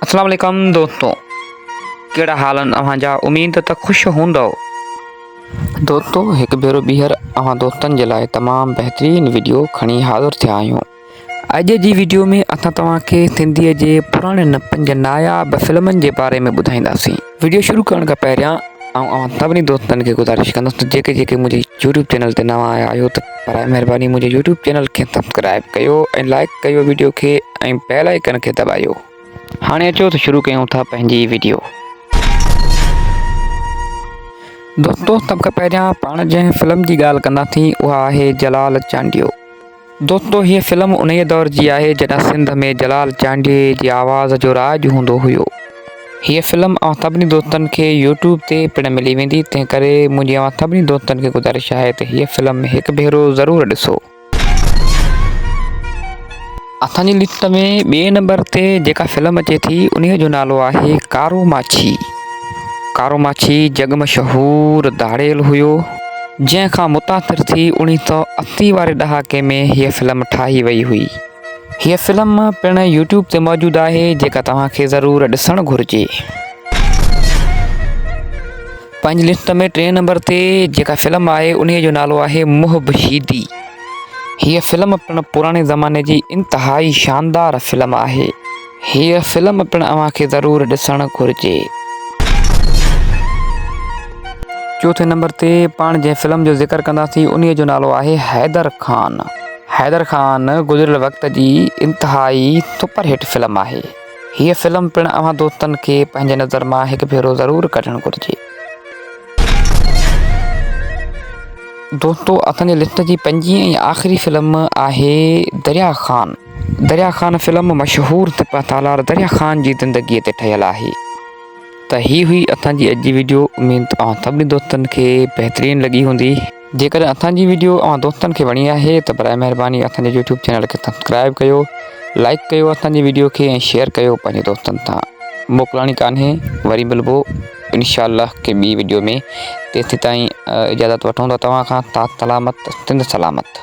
अस्सलाम वालेकुम दोस्तों, कहिड़ा हाल आहिनि अव्हांजा। उम्मीद त ख़ुश हूंदव। दोस्तों, हिकु भेरो ॿीहर अव्हां दोस्तनि जे लाइ तमामु बहितरीन वीडियो खणी हाज़िर थिया आहियूं। अॼु जी वीडियो में असां तव्हांखे सिंधीअ जे पुराणे न 5 नायाब फिल्मनि जे बारे में ॿुधाईंदासीं। वीडियो शुरू करण खां पहिरियां अव्हां सभिनी दोस्तनि खे गुज़ारिश कंदुसि त जेके मुंहिंजे यूट्यूब चैनल ते नवां आया आहियो त पर महिरबानी मुंहिंजे यूट्यूब चैनल खे सब्सक्राइब कयो ऐं लाइक कयो वीडियो खे ऐं बेल आइकन खे दॿायो। हाणे अचो त शुरू कयूं था पंहिंजी वीडियो। दोस्तों, सभ खां पहिरियां पाण जंहिं फिल्म जी ॻाल्हि कंदासीं उहा आहे जलाल चांडियो। दोस्तों, हीअ फिल्म उन दौर जी आहे जॾहिं सिंध में जलाल चांडिये जी आवाज़ जो राज हूंदो हुयो। हीअ फिल्म अव्हां सभिनी दोस्तनि खे यूट्यूब ते पिणु मिली वेंदी, तंहिं करे मुंहिंजी अव्हां सभिनी दोस्तनि खे गुज़ारिश आहे त हीअ फिल्म हिकु भेरो ज़रूरु ॾिसो। असांजी लिस्ट में ॿिए नंबर ते जेका फिल्म अचे थी उन जो नालो आहे कारो माछी। कारो माछी जग मशहूरु दाड़ेल हुयो, जंहिंखां मुतासिर थी 1980 वारे ॾहाके में हीअ फिल्म ठाही वई हुई। हीअ फिल्म पिणु यूट्यूब ते मौजूदु आहे, जेका तव्हांखे ज़रूरु ॾिसणु घुरिजे। पंहिंजी लिस्ट में 3 नंबर ते जेका फिल्म आहे उन जो नालो आहे मुहबशीदी। हीअ फिल्म पिणु पुराणे ज़माने जी इंतिहाई शानदार फिल्म आहे। हीअ फिल्म पिणु अव्हांखे ज़रूरु ॾिसणु घुरिजे। चौथे नंबर ते पाण जंहिं फिल्म जो ज़िक्र कंदासीं उन जो नालो आहे हैदर ख़ान। हैदर ख़ान गुज़िरियल वक़्त जी इंतिहाई सुपरहिट फिल्म आहे। हीअ फिल्म पिणु अव्हां दोस्तनि खे पंहिंजे नज़र मां हिकु भेरो ज़रूरु कढणु घुरिजे। दोस्तों, असांजी लिस्ट जी 5वीं ऐं आख़िरी फिल्म आहे दरिया ख़ान। दरिया ख़ान फिल्म मशहूरु सिपह सालार दरिया ख़ान जी ज़िंदगीअ ते ठहियलु आहे। त ही हुई असांजी अॼु जी वीडियो। उमेद तव्हां सभिनी दोस्तनि खे बहितरीनु लॻी हूंदी। जेकॾहिं असांजी वीडियो अव्हां दोस्तनि खे वणी आहे त पर महिरबानी असांजे यूट्यूब चैनल खे सब्सक्राइब कयो, लाइक कयो असांजी वीडियो खे ऐं शेयर कयो पंहिंजे दोस्तनि सां। मोकिलणी कान्हे, वरी मिलबो इंशाअल्लाह के ॿी वीडियो में। तेसिताईं इजाज़त वठूं था तव्हां खां। सलामत, सिंध सलामत।